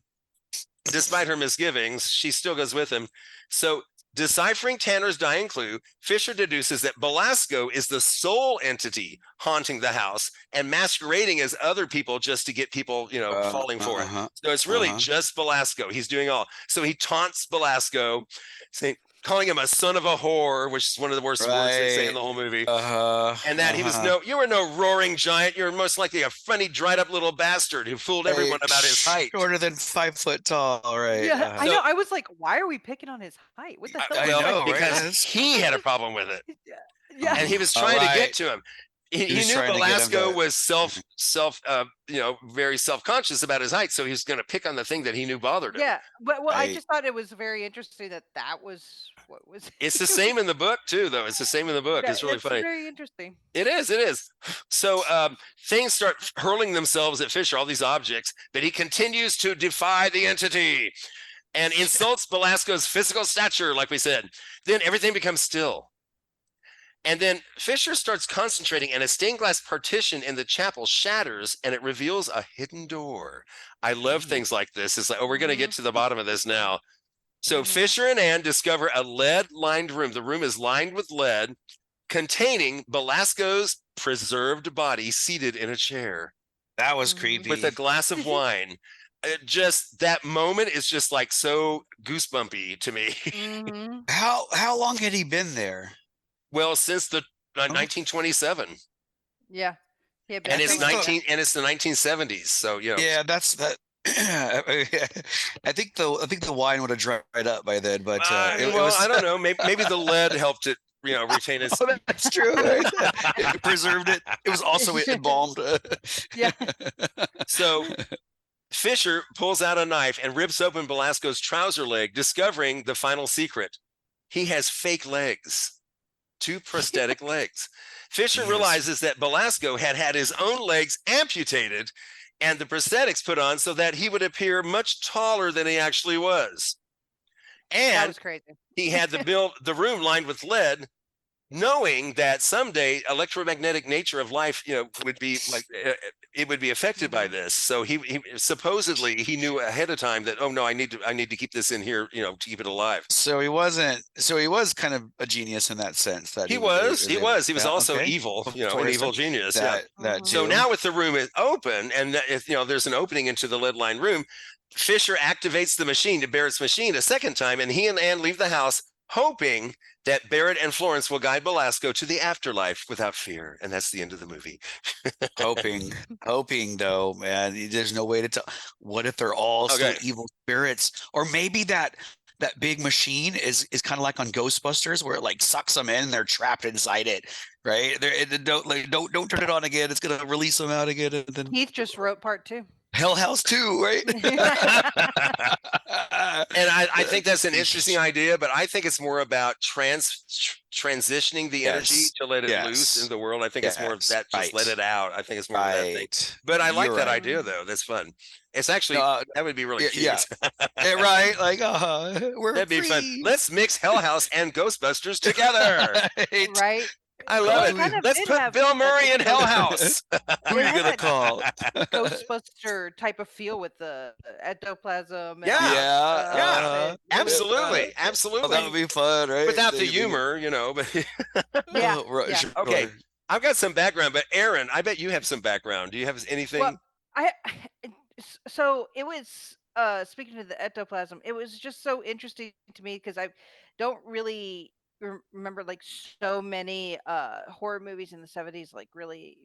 Despite her misgivings, she still goes with him. So deciphering Tanner's dying clue, Fisher deduces that Belasco is the sole entity haunting the house and masquerading as other people just to get people, falling for it. So it's really just Belasco. He's doing all. So he taunts Belasco, calling him a son of a whore, which is one of the worst words they say in the whole movie. And that he was you were no roaring giant. You're most likely a funny, dried up little bastard who fooled everyone about his height. Shorter than 5 foot tall, right? Yeah, I know. I was like, why are we picking on his height? What the hell? I know, right? Because he had a problem with it. Yeah. And he was trying to get to him. He was knew trying to get him Belasco to- was very self-conscious about his height, so he was going to pick on the thing that he knew bothered him. Yeah, but I Right. just thought it was very interesting that was what was. It's the same in the book too, though. It's the same in the book. Yeah, It's really funny. Very interesting. It is. So things start hurling themselves at Fisher, all these objects, but he continues to defy the entity and insults Belasco's physical stature, like we said. Then everything becomes still. And then Fisher starts concentrating, and a stained glass partition in the chapel shatters, and it reveals a hidden door. I love things like this. It's like, we're going to get to the bottom of this now. So Fisher and Anne discover a lead-lined room. The room is lined with lead, containing Belasco's preserved body seated in a chair That was creepy. with a glass of wine. Just that moment is just like so goosebumpy to me. Mhm. How long had he been there? Well, since the 1927, Yeah. Yeah, and it's think so. the 1970s. So Yeah, that's that. I think the wine would have dried up by then, but it well, was. I don't know. Maybe the lead helped it, retain its. Oh, that's true. Right? It preserved it. It was also embalmed. Yeah. So Fisher pulls out a knife and rips open Belasco's trouser leg, discovering the final secret. He has fake legs, 2 prosthetic legs. Fisher realizes that Belasco had his own legs amputated and the prosthetics put on so that he would appear much taller than he actually was. That And was crazy. he had the room lined with lead, knowing that someday electromagnetic nature of life, would be like it would be affected by this. So he supposedly he knew ahead of time that, oh no, I need to keep this in here, to keep it alive. So he wasn't. So he was kind of a genius in that sense. That He was also okay. evil, Of an course, evil genius. That So too. now with the room is open and there's an opening into the lead line room, Fisher activates the machine, Barrett's machine, a second time, and he and Anne leave the house, hoping that Barrett and Florence will guide Belasco to the afterlife without fear. And that's the end of the movie. hoping though, man, there's no way to tell. What if they're all still evil spirits? Or maybe that big machine is kind of like on Ghostbusters, where it like sucks them in and they're trapped inside it, right? Don't turn it on again. It's gonna release them out again. And then Heath just wrote part 2. Hell House 2, right? And I think that's an interesting idea, but I think it's more about transitioning the energy to let it loose in the world. I think it's more of that, just let it out. I think it's more of that thing. But I like that idea, though. That's fun. It's actually, that would be really cute. Yeah, right? Like, that'd be fun. Let's mix Hell House and Ghostbusters together. Right? I love it. Let's put Bill Murray in Hell House. Who are you gonna call? Ghostbuster type of feel with the ectoplasm. Absolutely. Oh, that would be fun, right? Without the humor, But yeah. Sure. Okay, I've got some background, but Erin, I bet you have some background. Do you have anything? Well, so it was speaking to the ectoplasm, it was just so interesting to me because I don't really remember like so many horror movies in the 70s like really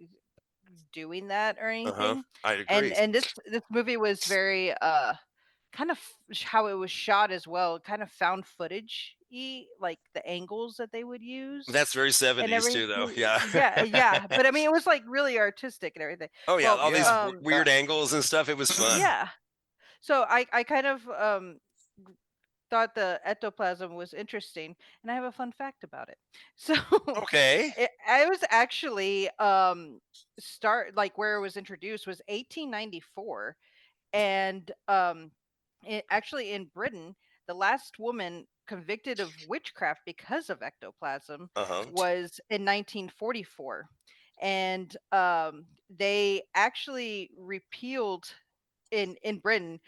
doing that or anything. I agree. And this movie was very kind of how it was shot as well, kind of found footage like the angles that they would use. That's very 70s too, though. Yeah. But I mean, it was like really artistic and everything. Oh yeah, all these weird angles and stuff. It was fun. Yeah. So I kind of thought the ectoplasm was interesting, and I have a fun fact about it. So I was actually start like where it was introduced was 1894, and actually in Britain, the last woman convicted of witchcraft because of ectoplasm was in 1944, and they actually repealed in Britain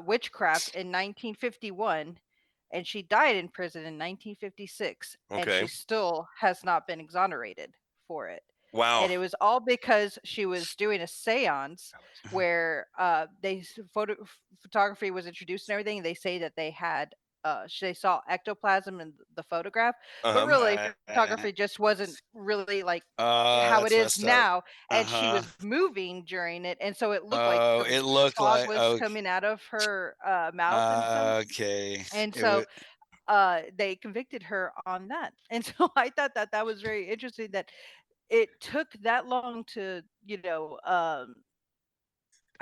witchcraft in 1951, and she died in prison in 1956, and she still has not been exonerated for it. Wow. And it was all because she was doing a seance where photography was introduced and everything. They say that they had they saw ectoplasm in the photograph, but really photography just wasn't really like how it is now. And she was moving during it, and so it looked like was coming out of her mouth. And so they convicted her on that. And so I thought that was very interesting that it took that long to I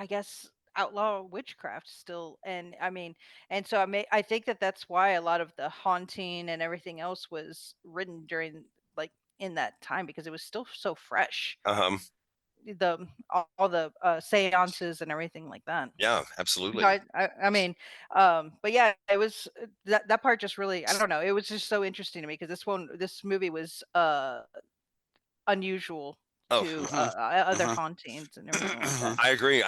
guess outlaw witchcraft still. And I mean, and so I think that's why a lot of the haunting and everything else was written during like in that time, because it was still so fresh. All the seances and everything like that. Yeah, absolutely. I mean, but yeah, it was that part just really, I don't know, it was just so interesting to me because this movie was unusual to other hauntings and everything like that. I agree.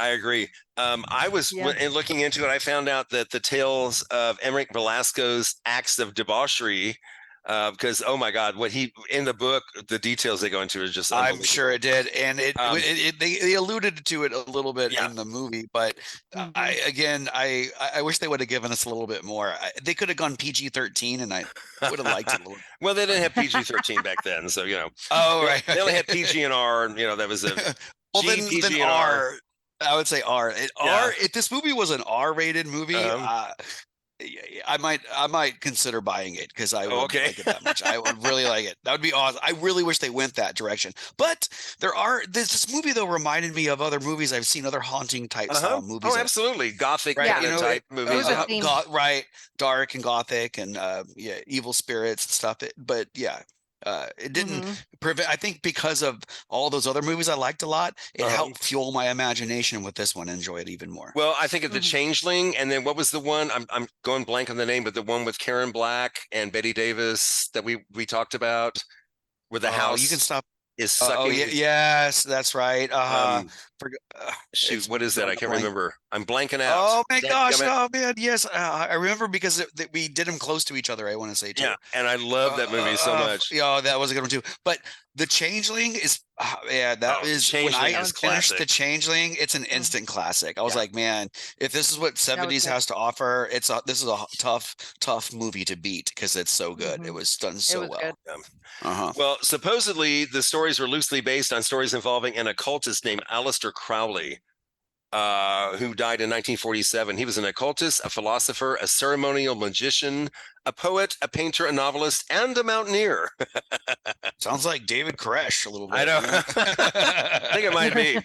I was looking into it. I found out that the tales of Emmerich Belasco's acts of debauchery, because oh my God, what he in the book, the details they go into is just I'm sure it did, and they alluded to it a little bit in the movie, but I wish they would have given us a little bit more. They could have gone PG-13, and I would have liked it a little. Well, they didn't have PG-13 back then, so Oh right, they only had PG and R, and that was a well, then R. I would say R. If this movie was an R-rated movie, I might consider buying it because I would like it that much. I would really like it. That would be awesome. I really wish they went that direction. But this movie though reminded me of other movies I've seen, other haunting type style movies. Oh, absolutely, gothic type movies. Right, dark and gothic and evil spirits and stuff. But yeah. It didn't prevent. I think because of all those other movies I liked a lot, it helped fuel my imagination with this one and enjoy it even more. Well, I think of The Changeling, and then what was the one? I'm going blank on the name, but the one with Karen Black and Betty Davis that we talked about, where the house you can stop is sucking. Yes, that's right. Shoot, what is that? I can't remember. I'm blanking out. Oh my gosh! Oh man, yes, I remember because we did them close to each other. I want to say too. Yeah, and I love that movie so much. Yeah, that was a good one too. But The Changeling is, when I finished The Changeling, it's an instant classic. I was like, man, if this is what 70s has to offer, this is a tough movie to beat because it's so good. It was done so well. Well, supposedly the stories were loosely based on stories involving an occultist named Aleister Crowley, who died in 1947. He was an occultist, a philosopher, a ceremonial magician, a poet, a painter, a novelist, and a mountaineer. Sounds like David Koresh a little bit. I know. I think it might be.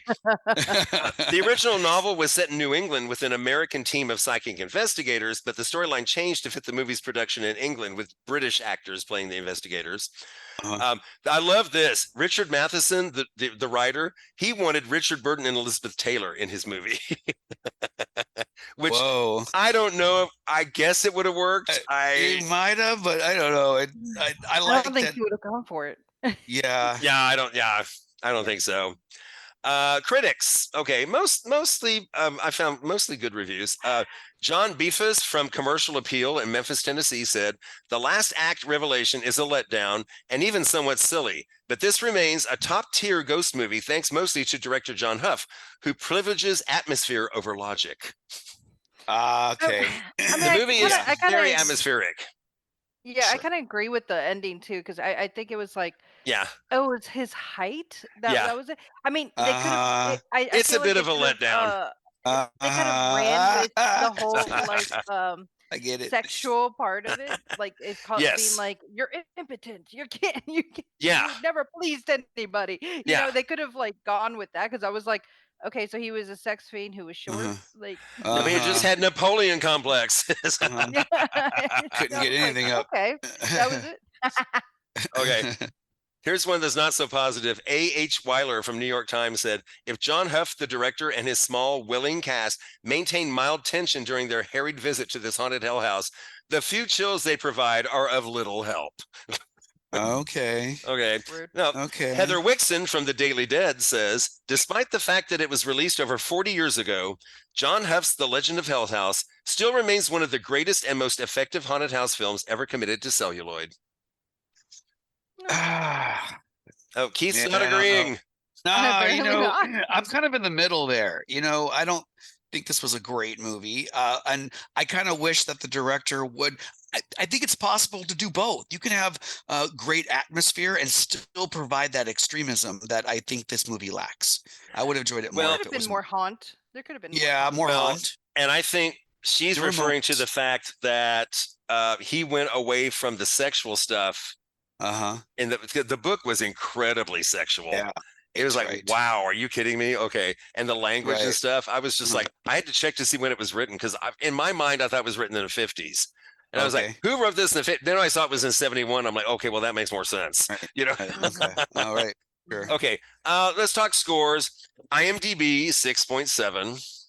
The original novel was set in New England with an American team of psychic investigators, but the storyline changed to fit the movie's production in England with British actors playing the investigators. I love this. Richard Matheson, the writer, he wanted Richard Burton and Elizabeth Taylor in his movie. Which I don't know. I guess it would have worked. He might have, but I don't know. I like don't think he would have gone for it. Yeah. I don't think so. Critics. Okay. Mostly, I found mostly good reviews. John Beefus from Commercial Appeal in Memphis, Tennessee said, "The last act revelation is a letdown and even somewhat silly, but this remains a top-tier ghost movie thanks mostly to director John Hough, who privileges atmosphere over logic." Okay. The movie is very atmospheric. Yeah, I kind of agree with the ending too, because I think it was like, it was his height. That was it. I mean, they could have. It's a bit of a letdown. They kind of ran with the whole like I get it. Sexual part of it, like it's called being like you're impotent, you never pleased anybody. You know, they could have like gone with that because I was like, okay, so he was a sex fiend who was short, like he just had Napoleon complex. Couldn't get anything up. Okay, that was it. Okay. Here's one that's not so positive. A.H. Weiler from New York Times said, "If John Hough, the director, and his small, willing cast maintain mild tension during their harried visit to this haunted hell house, the few chills they provide are of little help." Okay. Now, Heather Wixon from The Daily Dead says, "Despite the fact that it was released over 40 years ago, John Hough's The Legend of Hell House still remains one of the greatest and most effective haunted house films ever committed to celluloid." Keith's not agreeing. No, I'm kind of in the middle there. I don't think this was a great movie. And I kind of wish that the director would. I think it's possible to do both. You can have great atmosphere and still provide that extremism that I think this movie lacks. I would have enjoyed it more. There could have been more haunt. There could have been more haunt. And I think she's referring to the fact that he went away from the sexual stuff. And the book was incredibly sexual. Yeah, it was like, wow, are you kidding me? Okay. And the language and stuff, I was just like, I had to check to see when it was written because in my mind, I thought it was written in the 50s. And I was like, who wrote this in the 50s? Then I saw it was in 71. I'm like, okay, well, that makes more sense. All right. Sure. Okay. Let's talk scores. IMDb 6.7.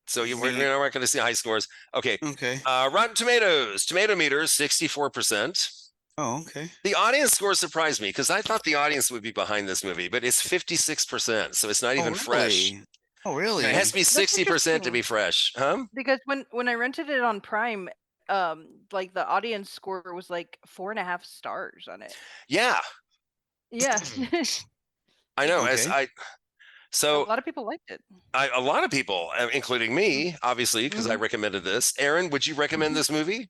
So we're not going to see high scores. Okay. Rotten Tomatoes, tomato meter 64%. Oh, okay. The audience score surprised me because I thought the audience would be behind this movie, but it's 56%, so it's not even fresh. Oh, really? It has to be 60% to be fresh, huh? Because when I rented it on Prime, like the audience score was like 4.5 stars on it. Yeah. I know. So a lot of people liked it. A lot of people, including me, obviously, because I recommended this. Erin, would you recommend this movie?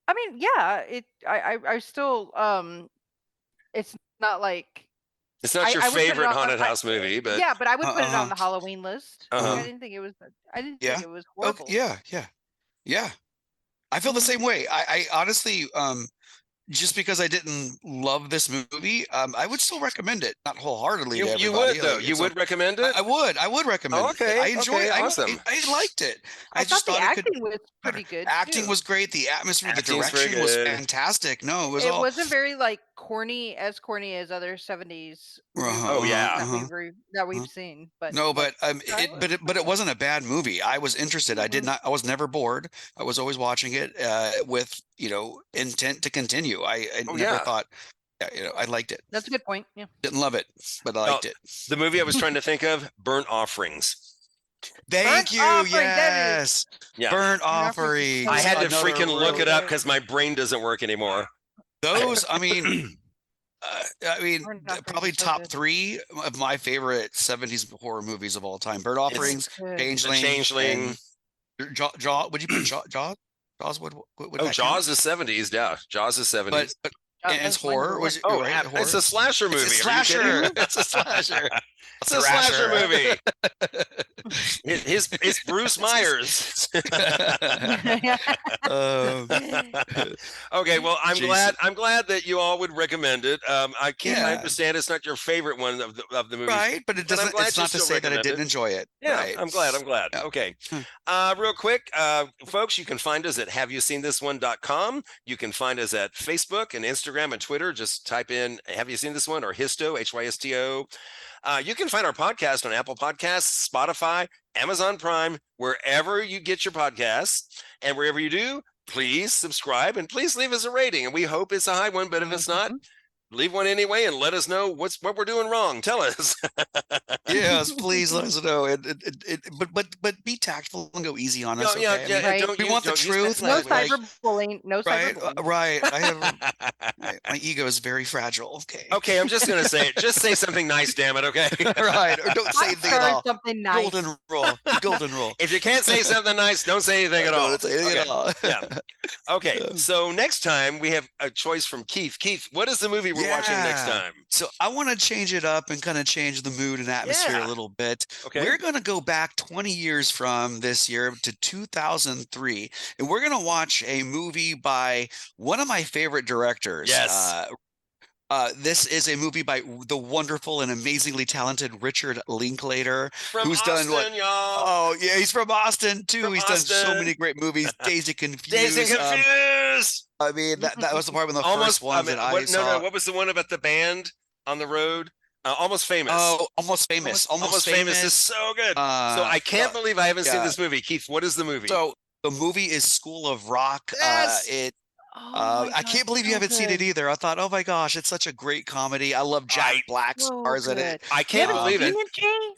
I mean, yeah, I still, it's not like It's not your I would put it favorite on- haunted house movie, but yeah, but I would put it on the Halloween list. Uh-huh. I didn't think it was. I didn't Yeah. think it was horrible. Yeah. I feel the same way. I honestly, just because I didn't love this movie, I would still recommend it. Not wholeheartedly. to you everybody. would though. Like, You would recommend it? I would recommend Oh, it. okay, I enjoyed okay, it. awesome. I liked it. I just thought the thought it acting was pretty good. Acting too. was great. The atmosphere, the Acting's very direction was good. fantastic. No, it was It all. wasn't very like corny as other 70s Oh, yeah. that we've seen. But No, like, but it wasn't a bad movie. I was interested. I was never bored. I was always watching it with intent to continue. I never thought. Yeah, I liked it. That's a good point. Yeah. Didn't love it, but I liked it. The movie I was trying to think of, Burnt Offerings. Thank you. Offering, Yes. Yeah. Burnt Offerings. Offerings. I had to Another freaking look it really- up because my brain doesn't work anymore. Those, I mean, Burnt Offerings probably is so top good. 3 of my favorite 70s horror movies of all time. Burnt Offerings, good. Changeling. Jaws. Would you put Jaws? Jaws? What Oh, that Jaws is 70s. Yeah, Jaws is 70s. But and it's horror. Was it? Oh, right? Horror? it's a slasher movie. It's a Are you kidding slasher. me? It's a slasher. It's a slasher movie. It's Bruce Myers. Okay, well, I'm glad that you all would recommend it. I understand it's not your favorite one of the movies. Right, but it doesn't. It's not to say that I didn't enjoy it. Yeah, right. I'm glad. Yeah. Okay. Real quick, folks, you can find us at haveyouseenthis1.com. You can find us at Facebook and Instagram and Twitter. Just type in "Have you seen this one?" or HYSTO, HYSTO. You can find our podcast on Apple Podcasts, Spotify, Amazon Prime, wherever you get your podcasts. And wherever you do, please subscribe and please leave us a rating. And we hope it's a high one, but if it's not, leave one anyway and let us know what we're doing wrong. Tell us. Yes, please let us know. But be tactful and go easy on us. Yeah, Okay? yeah, Right. don't We use- want the don't use truth. that No language. cyberbullying. No Right, cyberbullying. right. I have my ego is very fragile. Okay. Okay, I'm just gonna say it. Just say something nice, damn it. Okay. Right. Or don't say anything at Heard all. something nice. Golden rule. Golden rule. If you can't say something nice, don't say anything at all. Don't say anything at all. Yeah. Okay. So next time we have a choice from Keith. Keith, what is the movie we're watching next time? So I want to change it up and kind of change the mood and atmosphere Yeah. a little bit. Okay. We're going to go back 20 years from this year to 2003, and we're going to watch a movie by one of my favorite directors. Yes. This is a movie by the wonderful and amazingly talented Richard Linklater, From who's Austin, done what? y'all. Oh yeah, he's from Austin too. From He's done so Austin. many great movies. Dazed and Confused. Dazed and Confused. I mean, that was the part of the Almost. first ones that I saw. No. What was the one about the band on the road? Almost Famous. Oh, Almost Famous. Almost Famous is so good. So I can't believe I haven't seen this movie. Keith, what is the movie? So the movie is School of Rock. Yes! I can't believe you haven't seen it either. I thought, oh my gosh, it's such a great comedy. I love Jack Black stars in it. I can't believe it.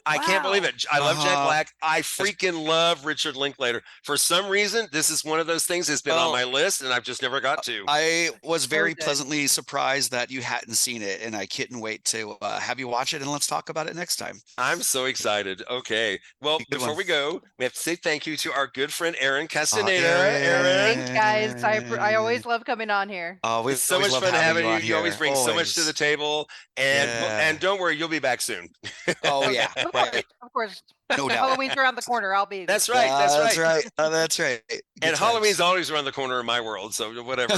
I can't believe it. I love Jack Uh-huh. Black. I freaking love Richard Linklater. For some reason, this is one of those things that's been on my list, and I've just never got to. I was very good. pleasantly surprised that you hadn't seen it, and I couldn't wait to have you watch it, and let's talk about it next time. I'm so excited. Okay. Well, Good before one. we go, we have to say thank you to our good friend Erin Casteneda. Erin. Thanks, guys. I always love coming on here. We It's so always much love fun having you. on You always here. bring so much to the table, and don't worry, you'll be back soon. Oh yeah, Of right. course, of course. No doubt. Halloween's around the corner. I'll be there. That's right. That's right. That's right. Good And times. Halloween's always around the corner in my world, so whatever.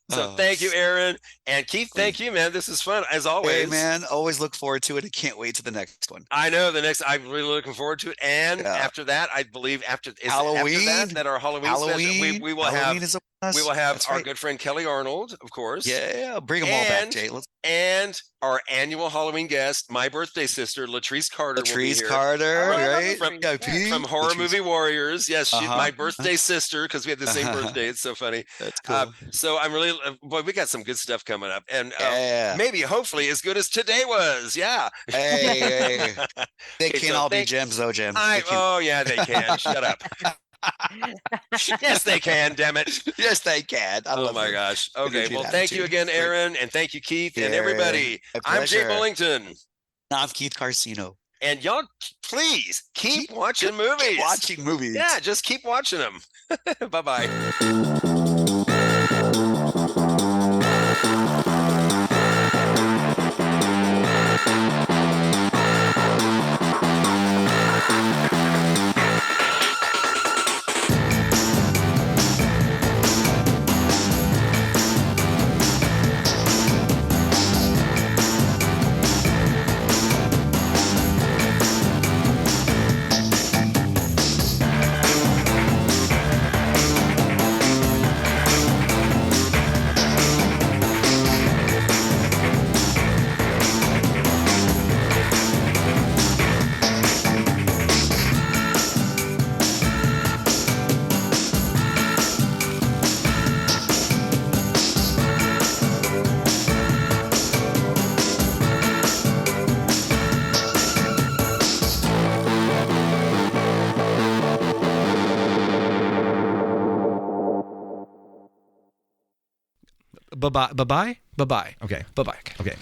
So thank you, Erin. And Keith, thank you, man. This is fun, as always. Hey man, always look forward to it. I can't wait to the next one. I know I'm really looking forward to it. And after that, I believe after Halloween, that our Halloween special, we will Halloween have is upon us. we will have That's our right. good friend Kelly Arnold, of course. Yeah, bring them all back, Jay. And our annual Halloween guest, my birthday sister, Latrice Carter. will be Latrice here. Carter, right? From, VIP. from Horror Latrice. Movie Warriors. Yes, she's Uh-huh. my birthday sister because we have the same birthday. It's so funny. That's cool. So I'm really, boy, we got some good stuff coming up. And Yeah. maybe, hopefully, as good as today was. Yeah. Hey, they Okay, can't so all be thank- gems, though, Jim. They can't. Oh, yeah, they can. Shut up. Yes, they can. Damn it. Yes, they can. I Oh love my them. gosh. Good Okay. energy Well, and thank you attitude. again, Erin, and thank you, Keith, and Yeah, everybody. my I'm Jay pleasure. Bullington, I'm Keith Carcino. and y'all, please keep watching movies. Keep watching movies. Yeah, just keep watching them. Bye bye. Bye-bye. Bye-bye. Bye-bye. Okay. Bye-bye. Okay.